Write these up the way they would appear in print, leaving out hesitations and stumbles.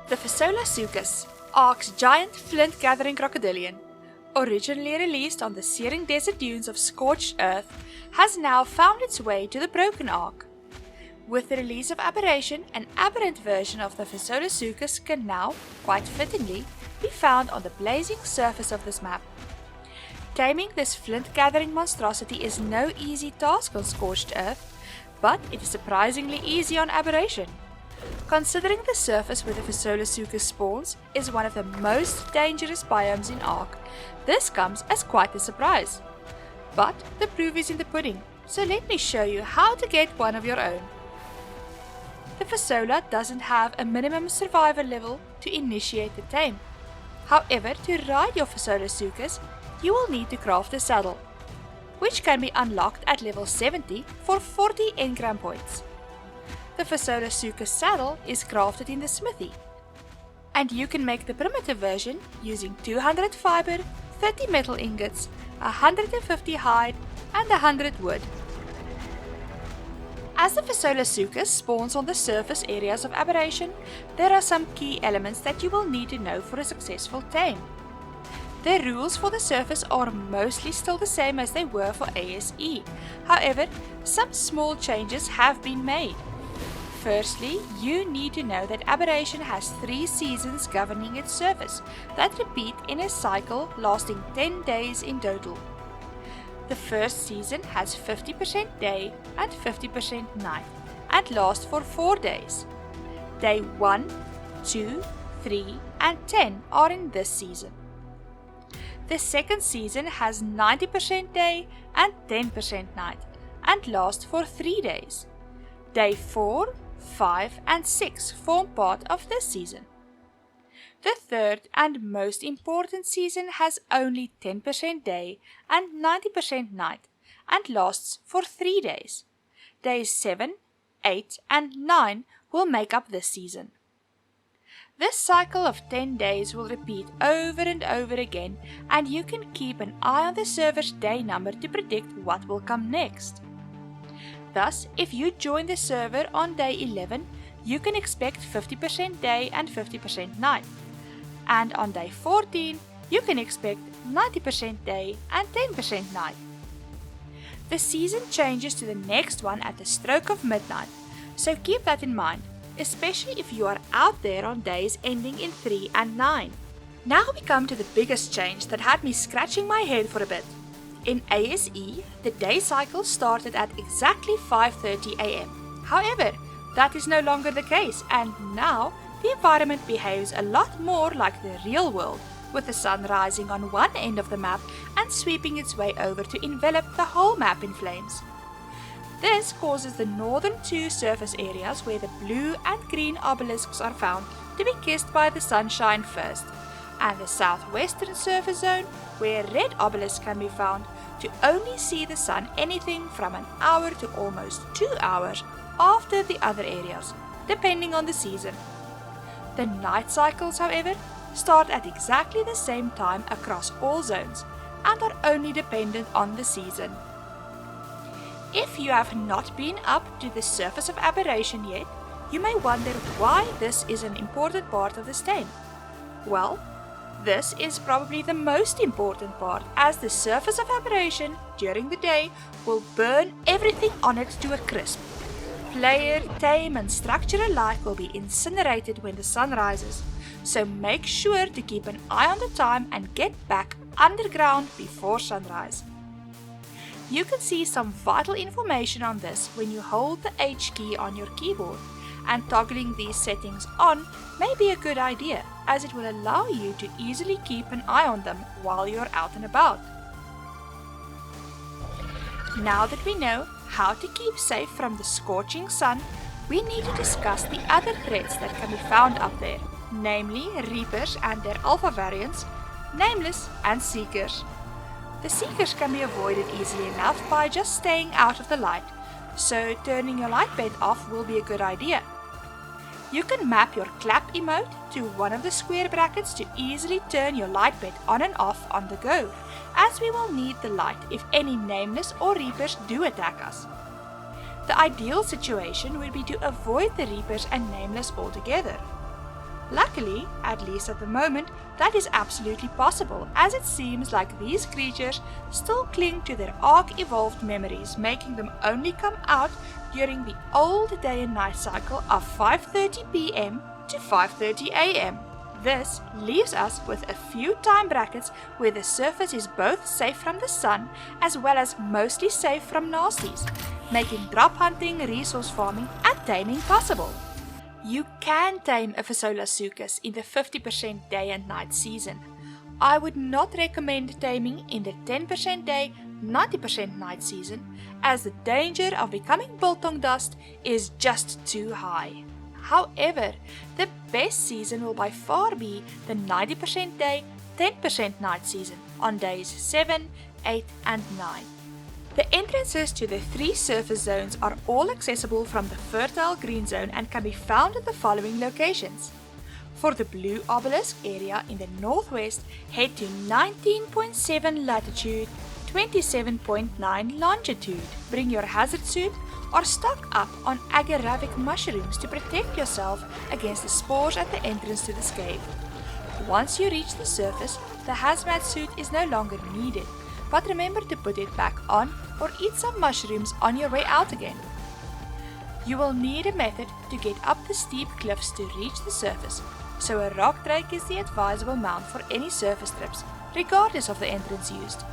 The Fasolasuchus, ARK's giant flint-gathering crocodilian, originally released on the searing desert dunes of Scorched Earth, has now found its way to the Broken ARK. With the release of Aberration, an aberrant version of the Fasolasuchus can now, quite fittingly, be found on the blazing surface of this map. Taming this flint-gathering monstrosity is no easy task on Scorched Earth, but it is surprisingly easy on Aberration. Considering the surface where the Fasolasuchus spawns is one of the most dangerous biomes in ARK, this comes as quite a surprise. But the proof is in the pudding, so let me show you how to get one of your own. The Fasola doesn't have a minimum survival level to initiate the tame. However, to ride your Fasolasuchus, you will need to craft a saddle, which can be unlocked at level 70 for 40 engram points. The Fasolasuchus saddle is crafted in the smithy, and you can make the primitive version using 200 fiber, 30 metal ingots, 150 hide and 100 wood. As the Fasolasuchus spawns on the surface areas of Aberration, there are some key elements that you will need to know for a successful tame. The rules for the surface are mostly still the same as they were for ASE, however, some small changes have been made. Firstly, you need to know that Aberration has 3 seasons governing its surface that repeat in a cycle lasting 10 days in total. The first season has 50% day and 50% night and lasts for 4 days. Day 1, 2, 3 and 10 are in this season. The second season has 90% day and 10% night and lasts for 3 days. Day 4, 5 and 6 form part of this season. The third and most important season has only 10% day and 90% night and lasts for 3 days. Days 7, 8 and 9 will make up this season. This cycle of 10 days will repeat over and over again, and you can keep an eye on the server's day number to predict what will come next. Thus, if you join the server on day 11, you can expect 50% day and 50% night. And on day 14, you can expect 90% day and 10% night. The season changes to the next one at the stroke of midnight, so keep that in mind, especially if you are out there on days ending in 3 and 9. Now we come to the biggest change that had me scratching my head for a bit. In ASE, the day cycle started at exactly 5:30 am. However, that is no longer the case, and now the environment behaves a lot more like the real world, with the sun rising on one end of the map and sweeping its way over to envelop the whole map in flames. This causes the northern 2 surface areas where the blue and green obelisks are found to be kissed by the sunshine first, and the southwestern surface zone where red obelisks can be found to only see the sun anything from an hour to almost 2 hours after the other areas, depending on the season. The night cycles, however, start at exactly the same time across all zones and are only dependent on the season. If you have not been up to the surface of Aberration yet, you may wonder why this is an important part of this tame. Well, this is probably the most important part, as the surface of Aberration during the day will burn everything on it to a crisp. Player, tame and structure alike will be incinerated when the sun rises, so make sure to keep an eye on the time and get back underground before sunrise. You can see some vital information on this when you hold the H key on your keyboard, and toggling these settings on may be a good idea, as it will allow you to easily keep an eye on them while you're out and about. Now that we know how to keep safe from the scorching sun, we need to discuss the other threats that can be found up there, namely Reapers and their alpha variants, Nameless and Seekers. The Seekers can be avoided easily enough by just staying out of the light, so turning your light bed off will be a good idea. You can map your clap emote to one of the square brackets to easily turn your light bed on and off on the go, as we will need the light if any Nameless or Reapers do attack us. The ideal situation would be to avoid the Reapers and Nameless altogether. Luckily, at least at the moment, that is absolutely possible, as it seems like these creatures still cling to their ARK evolved memories, making them only come out during the old day and night cycle of 5:30 PM to 5:30 AM. This leaves us with a few time brackets where the surface is both safe from the sun as well as mostly safe from nasties, making drop hunting, resource farming and taming possible. You can tame a Fasolasuchus in the 50% day and night season. I would not recommend taming in the 10% day, 90% night season, as the danger of becoming biltong dust is just too high. However, the best season will by far be the 90% day, 10% night season on days 7, 8 and 9. The entrances to the 3 surface zones are all accessible from the fertile green zone and can be found at the following locations. For the blue obelisk area in the northwest, head to 19.7 latitude, 27.9 longitude. Bring your hazard suit or stock up on agaric mushrooms to protect yourself against the spores at the entrance to this cave. Once you reach the surface, the hazmat suit is no longer needed, but remember to put it back on or eat some mushrooms on your way out again. You will need a method to get up the steep cliffs to reach the surface, so a rock drake is the advisable mount for any surface trips, regardless of the entrance used.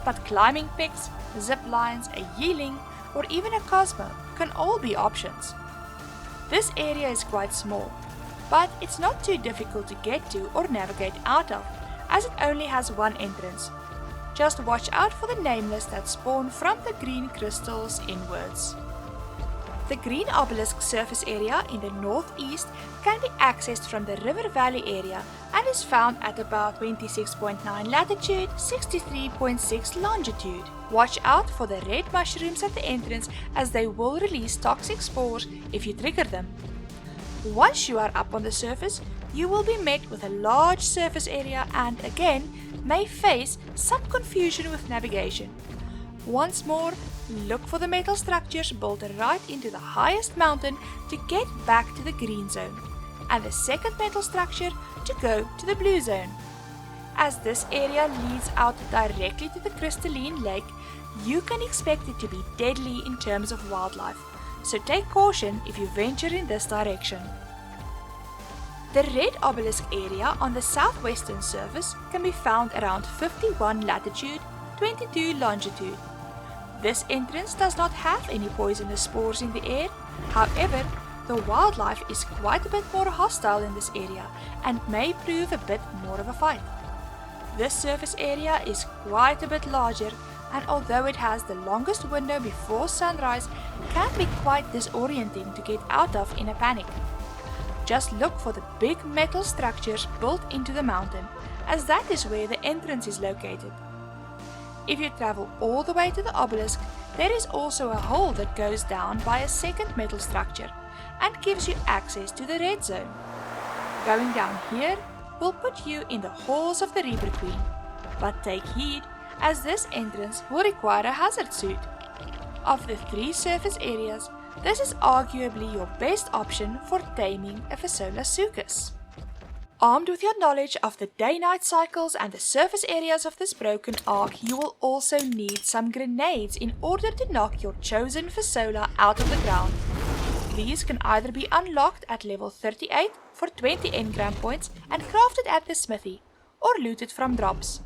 But climbing peaks, zip lines, a yeeling, or even a cosmo can all be options. This area is quite small, but it's not too difficult to get to or navigate out of, as it only has one entrance. Just watch out for the nameless that spawn from the green crystals inwards. The green obelisk surface area in the northeast can be accessed from the river valley area and is found at about 26.9 latitude, 63.6 longitude. Watch out for the red mushrooms at the entrance, as they will release toxic spores if you trigger them. Once you are up on the surface, you will be met with a large surface area and again may face some confusion with navigation. Once more, look for the metal structures built right into the highest mountain to get back to the green zone, and the second metal structure to go to the blue zone. As this area leads out directly to the crystalline lake, you can expect it to be deadly in terms of wildlife, so take caution if you venture in this direction. The red obelisk area on the southwestern surface can be found around 51 latitude, 22 longitude. This entrance does not have any poisonous spores in the air. However, the wildlife is quite a bit more hostile in this area and may prove a bit more of a fight. This surface area is quite a bit larger, and although it has the longest window before sunrise, can be quite disorienting to get out of in a panic. Just look for the big metal structures built into the mountain, as that is where the entrance is located. If you travel all the way to the obelisk, there is also a hole that goes down by a second metal structure and gives you access to the red zone. Going down here will put you in the halls of the Reaper Queen, but take heed, as this entrance will require a hazard suit. Of the 3 surface areas, this is arguably your best option for taming a Fasolasuchus. Armed with your knowledge of the day-night cycles and the surface areas of this broken ark, you will also need some grenades in order to knock your chosen Fasola out of the ground. These can either be unlocked at level 38 for 20 engram points and crafted at the smithy, or looted from drops.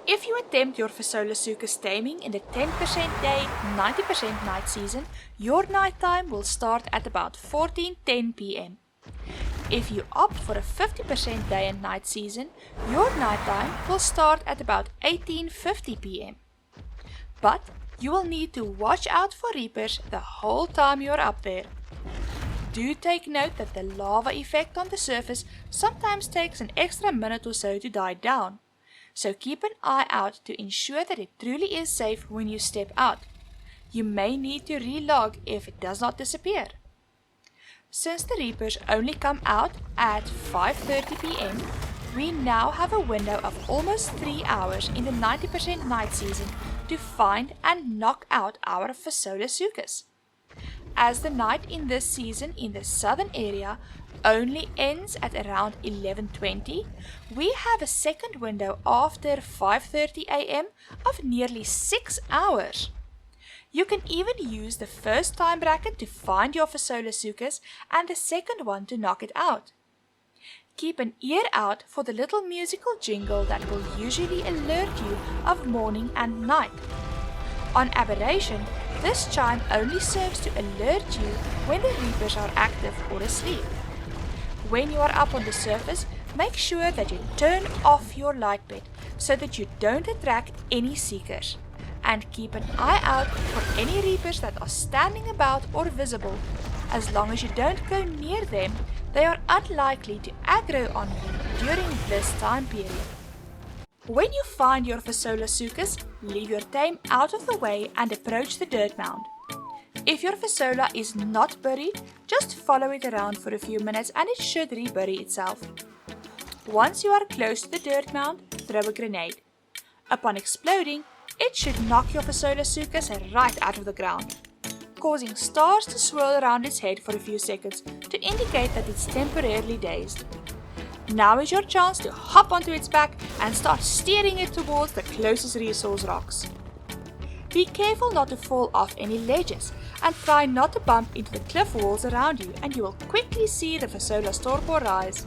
If you attempt your Fasolasuchus taming in the 10% day, 90% night season, your nighttime will start at about 14:10 PM. If you opt for a 50% day and night season, your nighttime will start at about 18:50 PM. But you will need to watch out for reapers the whole time you're up there. Do take note that the lava effect on the surface sometimes takes an extra minute or so to die down, so keep an eye out to ensure that it truly is safe when you step out. You may need to relog if it does not disappear. Since the reapers only come out at 5:30 PM, we now have a window of almost 3 hours in the 90% night season to find and knock out our Fasolasuchus. As the night in this season in the southern area only ends at around 11:20, we have a second window after 5:30 am of nearly 6 hours. You can even use the first time bracket to find your Fasolasuchus and the second one to knock it out. Keep an ear out for the little musical jingle that will usually alert you of morning and night. On Aberration, this chime only serves to alert you when the reapers are active or asleep. When you are up on the surface, make sure that you turn off your light bed so that you don't attract any seekers. And keep an eye out for any reapers that are standing about or visible. As long as you don't go near them, they are unlikely to aggro on you during this time period. When you find your Fasolasuchus, leave your tame out of the way and approach the dirt mound. If your Fasola is not buried, just follow it around for a few minutes and it should rebury itself. Once you are close to the dirt mound, throw a grenade. Upon exploding, it should knock your Fasolasuchus right out of the ground, causing stars to swirl around its head for a few seconds to indicate that it's temporarily dazed. Now is your chance to hop onto its back and start steering it towards the closest resource rocks. Be careful not to fall off any ledges and try not to bump into the cliff walls around you, and you will quickly see the Fasola's torpor rise.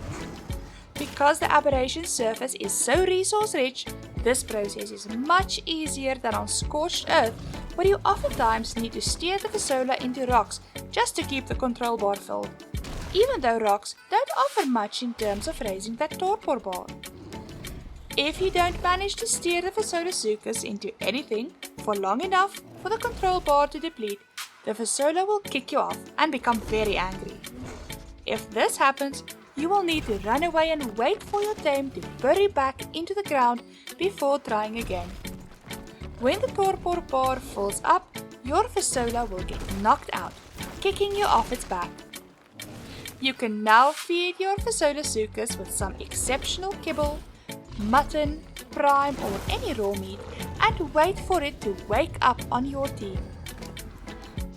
Because the Aberration surface is so resource rich, this process is much easier than on Scorched Earth, where you oftentimes need to steer the Fasola into rocks just to keep the control bar filled, even though rocks don't offer much in terms of raising that torpor bar. If you don't manage to steer the Fasolasuchus into anything for long enough for the control bar to deplete, the Fasola will kick you off and become very angry. If this happens, you will need to run away and wait for your tame to bury back into the ground before trying again. When the torpor bar fills up, your Fasola will get knocked out, kicking you off its back. You can now feed your Fasolasuchus with some exceptional kibble, mutton, prime or any raw meat and wait for it to wake up on your team.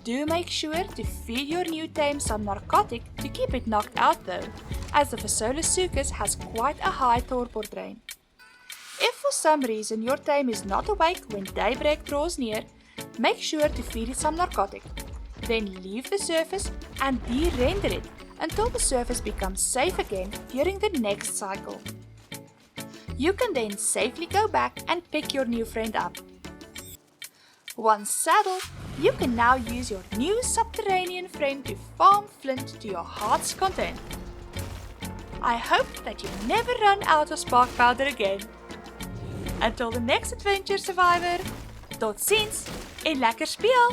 Do make sure to feed your new tame some narcotic to keep it knocked out though, as the Fasolasuchus has quite a high torpor drain. If for some reason your tame is not awake when daybreak draws near, make sure to feed it some narcotic. Then leave the surface and de-render it until the surface becomes safe again during the next cycle. You can then safely go back and pick your new friend up. Once saddled, you can now use your new subterranean friend to farm flint to your heart's content. I hope that you never run out of spark powder again. Until the next adventure, survivor. Tot ziens en lekker speel!